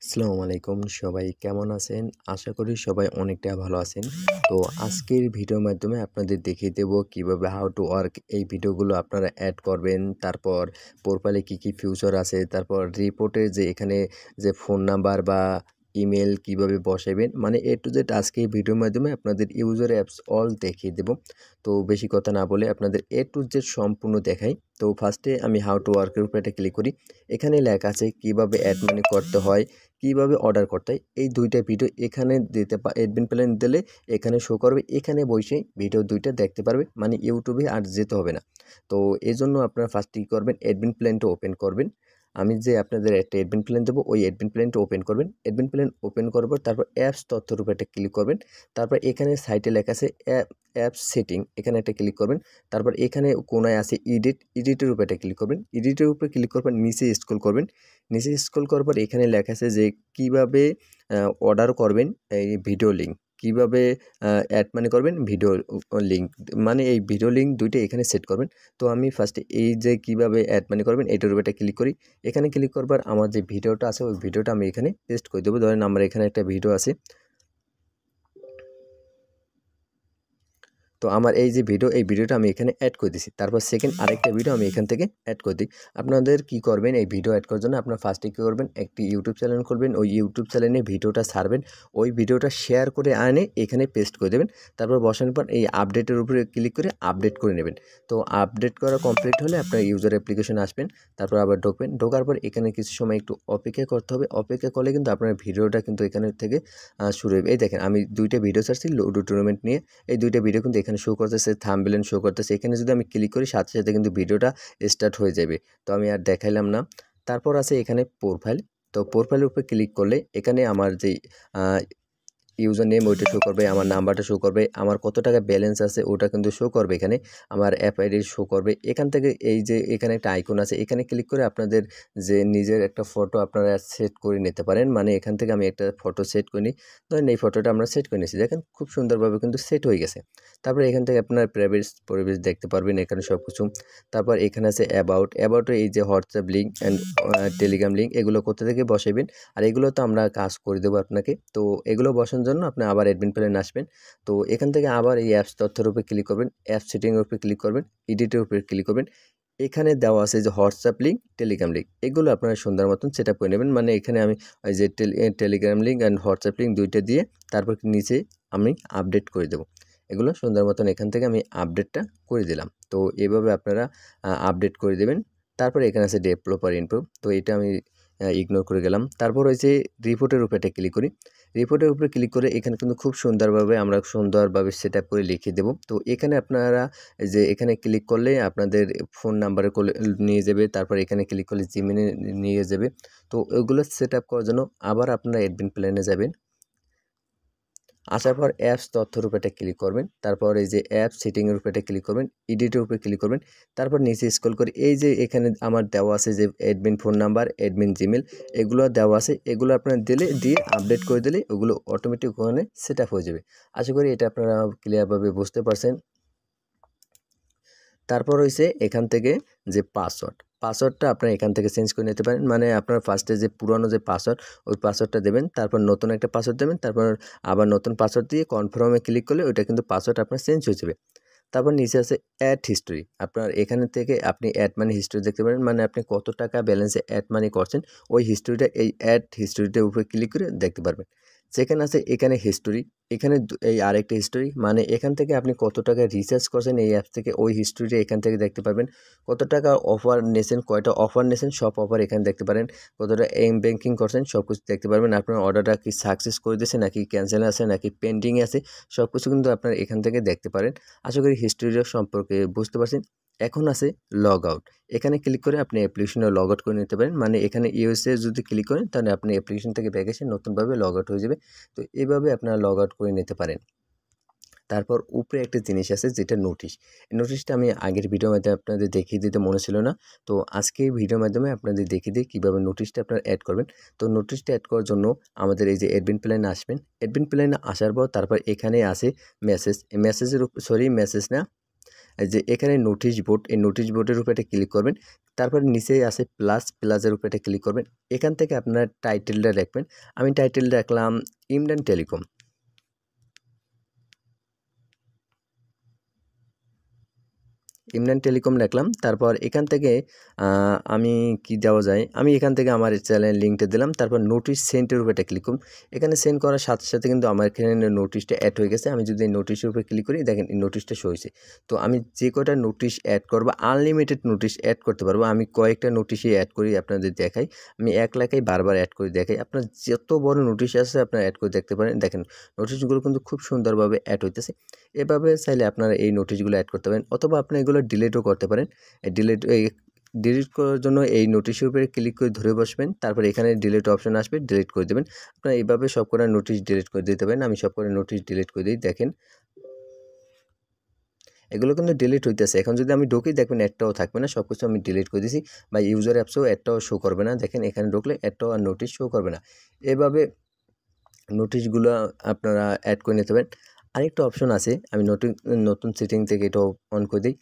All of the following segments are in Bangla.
আসসালামু আলাইকুম সবাই কেমন আছেন? আশা করি সবাই অনেকটা ভালো আছেন। তো আজকের ভিডিওর মাধ্যমে আপনাদের দেখিয়ে দেব কিভাবে হাউ টু ওয়ার্ক এই ভিডিওগুলো আপনারা এড করবেন। তারপর প্রোফাইলে কি ফিউচার আছে, তারপর রিপোর্টে যে এখানে যে ফোন নাম্বার বা ইমেল কিভাবে বসাবেন, মানে এ টু জেড আজকে এই ভিডিওর মাধ্যমে আপনাদের ইউজার অ্যাপস অল দেখিয়ে দেব। তো বেশি কথা না বলে আপনাদের এ টু জেড সম্পূর্ণ দেখাই। তো ফার্স্টে আমি হাউ টু ওয়ার্কের উপরে একটা ক্লিক করি। এখানে লেখা আছে কিভাবে অ্যাড মানি করতে হয়, কিভাবে অর্ডার করতে হয়। এই দুইটা ভিডিও এখানে দিতে অ্যাডমিন প্ল্যান দিলে এখানে শো করবে, এখানে বসে ভিডিও দুইটা দেখতে পারবে, মানে ইউটিউবে আর যেতে হবে না। তো এই জন্য আপনারা ফার্স্ট কী করবেন, অ্যাডমিন প্ল্যানটা ওপেন করবেন। আমি যে আপনাদের একটা অ্যাডমিন প্ল্যান দেবো, ওই অ্যাডমিন প্ল্যানটা ওপেন করবেন। অ্যাডমিন প্ল্যান ওপেন করার পর তারপর অ্যাপস তথ্যের উপর একটা ক্লিক করবেন। তারপর এখানে সাইটে লেখা আছে অ্যাপস সেটিং, এখানে একটা ক্লিক করবেন। তারপর এখানে কোনায় আছে এডিটের উপর একটা ক্লিক করবেন। এডিটের উপরে ক্লিক করবেন, নিচে স্ক্রল করবেন। নিচে স্ক্রল করার পর এখানে লেখা আছে যে কিভাবে অর্ডার করবেন এই ভিডিও লিঙ্ক, কিভাবে অ্যাড মানি করবেন ভিডিও লিঙ্ক, মানে এই ভিডিও লিঙ্ক দুইটা এখানে সেট করবেন। তো আমি ফার্স্টে এই যে কিভাবে অ্যাড মানি করবেন এটার উপর একটা ক্লিক করি। এখানে ক্লিক করবার আমার যে ভিডিওটা আছে ওই ভিডিওটা আমি এখানে পেস্ট করে দেবো। ধরেন আমার এখানে একটা ভিডিও আছে, তো আমার এই যে ভিডিও, এই ভিডিওটা আমি এখানে অ্যাড করে দিছি। তারপর সেকেন্ড আরেকটা ভিডিও আমি এখান থেকে অ্যাড করে দিই। আপনাদের কি করবেন, এই ভিডিও অ্যাড করার জন্য আপনার ফার্স্টে কী করবেন, একটি ইউটিউব চ্যানেল খুলবেন। ওই ইউটিউব চ্যানেলে ভিডিওটা ছাড়বেন, ওই ভিডিওটা শেয়ার করে আনে এখানে পেস্ট করে দেবেন। তারপর বসানোর পর এই আপডেটের উপরে ক্লিক করে আপডেট করে নেবেন। তো আপডেট করা কমপ্লিট হলে আপনার ইউজার অ্যাপ্লিকেশন আসবেন। তারপর আবার ঢুকবেন, ঢোকার পর এখানে কিছু সময় একটু অপেক্ষা করতে হবে। অপেক্ষা করলে কিন্তু আপনার ভিডিওটা কিন্তু এখানে থেকে শুরু হবে। এই দেখেন আমি দুইটা ভিডিও ছাড়ছি লুডো টুর্নামেন্ট নিয়ে। এই দুইটা ভিডিও কিন্তু এখানে শো করতেছে, থাম্বনেল শো করতেছে। এখানে যদি আমি ক্লিক করি সাথে সাথে কিন্তু ভিডিওটা স্টার্ট হয়ে যাবে। তো আমি আর দেখাইলাম না। তারপর আছে এখানে প্রোফাইল। তো প্রোফাইলের উপরে ক্লিক করলে এখানে আমার যেই ইউজার নেম ওইটা শো করবে, আমার নাম্বারটা শো করবে, আমার কত টাকা ব্যালেন্স আছে ওটা কিন্তু শো করবে এখানে, আমার অ্যাপ আইডি শো করবে। এখান থেকে এই যে এখানে একটা আইকন আছে, এখানে ক্লিক করে আপনাদের যে নিজের একটা ফটো আপনারা সেট করে নিতে পারেন। মানে এখান থেকে আমি একটা ফটো সেট করে নিই। ধরেন এই ফটোটা আমরা সেট করে নিয়েছি, দেখেন খুব সুন্দরভাবে কিন্তু সেট হয়ে গেছে। তারপরে এখান থেকে আপনার পরিবেশ দেখতে পারবেন এখানে সব কিছু। তারপর এখানে আছে অ্যাবাউটে এই যে WhatsApp link and Telegram link, এগুলো কোথা থেকে বসাবেন, আর এগুলো তো আমরা কাজ করে দেবো আপনাকে। তো এগুলো বসানোর জন্য আপনি আবার অ্যাডমিন প্ল্যানে আসবেন। তো এখান থেকে আবার এই অ্যাপস তথ্যের উপরে ক্লিক করবেন, অ্যাপ সেটিংয়ের উপরে ক্লিক করবেন, এডিটের উপরে ক্লিক করবেন। এখানে দেওয়া আছে যে হোয়াটসঅ্যাপ লিঙ্ক, টেলিগ্রাম লিঙ্ক, এগুলো আপনারা সুন্দর মতন সেট আপ করে নেবেন। মানে এখানে আমি ওই যে Telegram link and WhatsApp link দুইটা দিয়ে তারপর নিচে আমি আপডেট করে দেবো। এগুলো সুন্দর মতন এখান থেকে আমি আপডেটটা করে দিলাম। তো এভাবে আপনারা আপডেট করে দেবেন। তারপরে এখানে আছে ডেভেলপার ইনফো, তো এটা আমি ইগনোর করে গেলাম। তারপর হচ্ছে রিপোর্টের উপরে একটা ক্লিক করি। রিপোর্টের উপরে ক্লিক করে এখানে কিন্তু খুব সুন্দরভাবে আমরা সেট আপ করে লিখে দেব। তো এখানে আপনারা যে এখানে ক্লিক করলে আপনাদের ফোন নাম্বারে নিয়ে যাবে, তারপর এখানে ক্লিক করলে জিমেইলে নিয়ে যাবে। তো ওইগুলো সেট আপ করার জন্য আবার আপনারা অ্যাডমিন প্ল্যানে যাবেন। আসার পর অ্যাপস তথ্যের উপরে একটা ক্লিক করবেন। তারপর এই যে অ্যাপ সেটিংয়ের উপরে একটা ক্লিক করবেন, এডিটের উপরে ক্লিক করবেন। তারপর নিচে স্ক্রল করে এই যে এখানে আমার দেওয়া আছে যে admin phone number, admin Gmail, এগুলো দেওয়া আছে। এগুলো আপনারা দিয়ে আপডেট করে দিলে ওগুলো অটোমেটিক ওখানে সেট আপ হয়ে যাবে। আশা করি এটা আপনারা ক্লিয়ারভাবে বুঝতে পারছেন। তারপর হইছে এখান থেকে যে পাসওয়ার্ডটা আপনারা এখান থেকে চেঞ্জ করে নিতে পারেন। মানে আপনার ফার্স্টে যে পুরানো যে পাসওয়ার্ড, ওই পাসওয়ার্ডটা দেবেন, তারপর নতুন একটা পাসওয়ার্ড দেবেন, তারপর আবার নতুন পাসওয়ার্ড দিয়ে কনফার্মে ক্লিক করলে ওইটা কিন্তু পাসওয়ার্ড আপনার চেঞ্জ হয়ে যাবে। তারপর নিচে আছে অ্যাড হিস্টোরি, আপনার এখানে থেকে আপনি অ্যাড মানি হিস্টোরি দেখতে পারেন, মানে আপনি কত টাকা ব্যালেন্সে অ্যাড মানি করছেন ওই হিস্টোরিটা এই অ্যাড হিস্টোরিটার উপরে ক্লিক করে দেখতে পারবেন। সেকেন্ড আছে এখানে হিস্টোরি, এখানে এই আরেকটা হিস্টোরি, মানে এখান থেকে আপনি কত টাকা রিচার্জ করছেন এই অ্যাপস থেকে ওই হিস্টোরিটা এখান থেকে দেখতে পারবেন। কত টাকা অফার নিয়েছেন, কয়টা অফার নিয়েছেন সব অফার এখানে দেখতে পারেন। কতটা ব্যাংকিং করছেন সব কিছু দেখতে পারবেন। আপনার অর্ডারটা কি সাকসেস করে দিয়েছে নাকি ক্যান্সেল আছে নাকি পেন্ডিংয়ে আছে, সব কিছু কিন্তু আপনার এখান থেকে দেখতে পারেন। আশা করি হিস্টোরিটা সম্পর্কে বুঝতে পারছেন। এখন আছে লগ আউট, এখানে ক্লিক করে আপনি অ্যাপ্লিকেশনে লগ আউট করে নিতে পারেন। মানে এখানে ইউএসএ যদি ক্লিক করেন তাহলে আপনি অ্যাপ্লিকেশন থেকে ব্যাক এসে নতুনভাবে লগ আউট হয়ে যাবে। তো এভাবে আপনারা লগ আউট করে নিতে পারেন। তারপর উপরে একটা জিনিস আছে যেটা নোটিশ, এই নোটিশটা আমি আগের ভিডিওর মাধ্যমে আপনাদের দেখিয়ে দিতে মনে ছিল না। তো আজকে এই ভিডিওর মাধ্যমে আপনাদের দেখিয়ে দিই কীভাবে নোটিশটা আপনারা অ্যাড করবেন। তো নোটিশটা অ্যাড করার জন্য আমাদের এই যে অ্যাডমিন প্ল্যানে আসবেন। অ্যাডমিন প্ল্যানে আসার পর তারপর এখানে আসে মেসেজ, মেসেজ না, এই যে এখানে নোটিশ বোর্ড, এই নোটিশ বোর্ডের উপরে একটা ক্লিক করবেন। তারপরে নিচেই আছে প্লাস, প্লাসের উপরে এটা ক্লিক করবেন। এখান থেকে আপনার টাইটেলটা লিখবেন। আমি টাইটেল রাখলাম ইন্ডিয়ান টেলিকম। ইন্ডিয়ান টেলিকম লিখলাম। তারপর এখান থেকে আমি কি দেওয়া যায়, আমি এখান থেকে আমার চ্যানেল লিঙ্কটা দিলাম। তারপর নোটিশ সেন্টের উপরে এটা ক্লিক করুন। এখানে সেন্ড করার সাথে সাথে কিন্তু আমার এখানে নোটিশটা অ্যাড হয়ে গেছে। আমি যদি এই নোটিশের উপরে ক্লিক করি, দেখেন এই নোটিশটা শো হয়েছে। তো আমি যে কয়টা নোটিশ অ্যাড করবো, আনলিমিটেড নোটিশ অ্যাড করতে পারবো। আমি কয়েকটা নোটিশই অ্যাড করি আপনাদের দেখাই। আমি এক লেখায় বারবার অ্যাড করে দেখাই। আপনার যত বড় নোটিশ আছে আপনারা অ্যাড করে দেখতে পারেন। দেখেন নোটিশগুলো কিন্তু খুব সুন্দরভাবে অ্যাড হইতেছে। এভাবে চাইলে আপনারা এই নোটিশগুলো অ্যাড করতে পারেন, অথবা আপনি এগুলো ডিলিটও করতে পারেন। ডিলিট করার জন্য এই নোটিশের উপরে ক্লিক করে ধরে বসবেন। তারপর এখানে ডিলিট অপশন আসবে, ডিলিট করে দেবেন। আপনারা এইভাবে সবকটা নোটিশ ডিলিট করে দিতে পারেন। আমি সবকটা নোটিশ ডিলিট করে দিই। দেখেন এগুলো কিন্তু ডিলিট হইতেছে। এখন যদি আমি ঢুকি, দেখবেন একটাও থাকবে না, সব কিছু আমি ডিলিট করে দিয়েছি। বা ইউজার অ্যাপসেও একটাও শো করবে না। দেখেন এখানে ঢুকলে একটাও আর নোটিশ শো করবে না। এভাবে নোটিশগুলো আপনারা অ্যাড করে নিতে পারেন। আরেকটা অপশন আছে, আমি নতুন সেটিং থেকে এটাও অন করে দিই।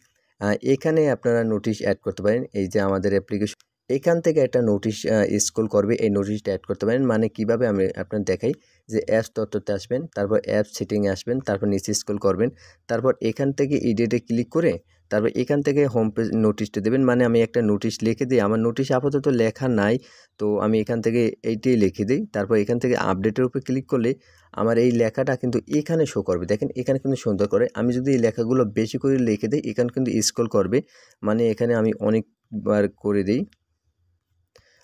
এখানে আপনারা নোটিশ অ্যাড করতে পারেন। এই যে আমাদের অ্যাপ্লিকেশন, এখান থেকে একটা নোটিশ স্ক্রল করবে, এই নোটিশটা অ্যাড করতে পারেন। মানে কিভাবে আমি আপনার দেখাই, যে অ্যাপস তথ্যতে আসবেন, তারপর অ্যাপ সেটিংয়ে আসবেন, তারপর নিচে স্ক্রল করবেন, তারপর এখান থেকে এডিটে ক্লিক করে তারপর এখান থেকে হোম পেজ নোটিশটা দেবেন। মানে আমি একটা নোটিশ লিখে দিই, আমার নোটিশ আপাতত লেখা নাই, তো আমি এখান থেকে এইটাই লিখে দিই। তারপর এখান থেকে আপডেটের উপরে ক্লিক করলে আমার এই লেখাটা কিন্তু এখানে শো করবে। দেখেন এখানে কিন্তু সুন্দর করে, আমি যদি এই লেখাগুলো বেশি করে লিখে দিই, এখানে কিন্তু স্ক্রল করবে। মানে এখানে আমি অনেকবার করে দিই,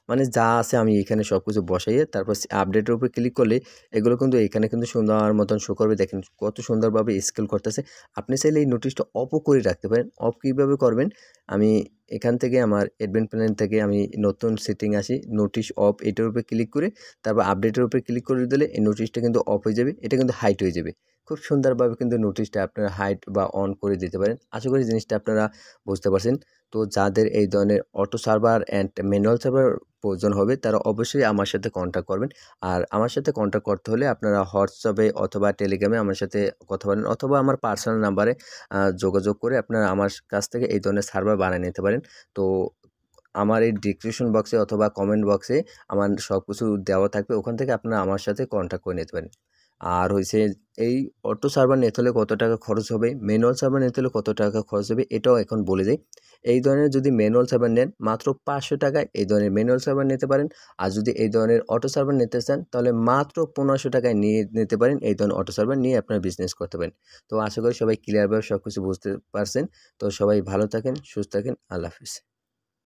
মানে যা আছে আমি এখানে সব কিছু বসাইয়ে তারপর আপডেটের উপরে ক্লিক করলে এগুলো কিন্তু এখানে কিন্তু সুন্দর মতন শো করবে। দেখেন কত সুন্দরভাবে স্কেল করতেছে। আপনি চাইলে এই নোটিশটা অফও করে রাখতে পারেন। অফ কীভাবে করবেন, আমি এখান থেকে আমার অ্যাডভেন্ট প্ল্যান থেকে আমি নতুন সেটিং আসি, নোটিশ অফ, এটার উপরে ক্লিক করে তারপর আপডেটের উপরে ক্লিক করে দিলে এই নোটিশটা কিন্তু অফ হয়ে যাবে, এটা কিন্তু হাইট হয়ে যাবে। খুব সুন্দরভাবে কিন্তু নোটিশটা আপনারা হাইট বা অন করে দিতে পারেন। আশা করি জিনিসটা আপনারা বুঝতে পারছেন। তো যাদের এই ধরনের auto server and manual server প্রয়োজন হবে, তারা অবশ্যই আমার সাথে কন্ট্যাক্ট করবেন। আর আমার সাথে কন্ট্যাক্ট করতে হলে আপনারা হোয়াটসঅ্যাপে অথবা টেলিগ্রামে আমার সাথে কথা বলেন, অথবা আমার পার্সোনাল নাম্বারে যোগাযোগ করে আপনারা আমার কাছ থেকে এই ধরনের সার্ভার বানিয়ে নিতে পারেন। তো আমার এই ডিসক্রিপশন বক্সে অথবা কমেন্ট বক্সে আমার সব কিছু দেওয়া থাকবে, ওখান থেকে আপনারা আমার সাথে কন্ট্যাক্ট করে নিতে পারেন। আর হয়েছে, এই অটো সার্ভার নিতে হলে কত টাকা খরচ হবে, ম্যানুয়াল সার্ভার নিতে হলে কত টাকা খরচ হবে, এটাও এখন বলে দেই। এই ধরনের যদি ম্যানুয়াল সার্ভার নেন, মাত্র 500 টাকায় এই ধরনের ম্যানুয়াল সার্ভার নিতে পারেন। আর যদি এই ধরনের অটো সার্ভার নিতে চান, তাহলে মাত্র 1500 টাকায় নিয়ে নিতে পারেন। এই ধরনের অটো সার্ভার নিয়ে আপনার বিজনেস করতে পারেন। তো আশা করি সবাই ক্লিয়ারভাবে সব কিছু বুঝতে পারছেন। তো সবাই ভালো থাকেন, সুস্থ থাকেন। আল্লাহ হাফিজ।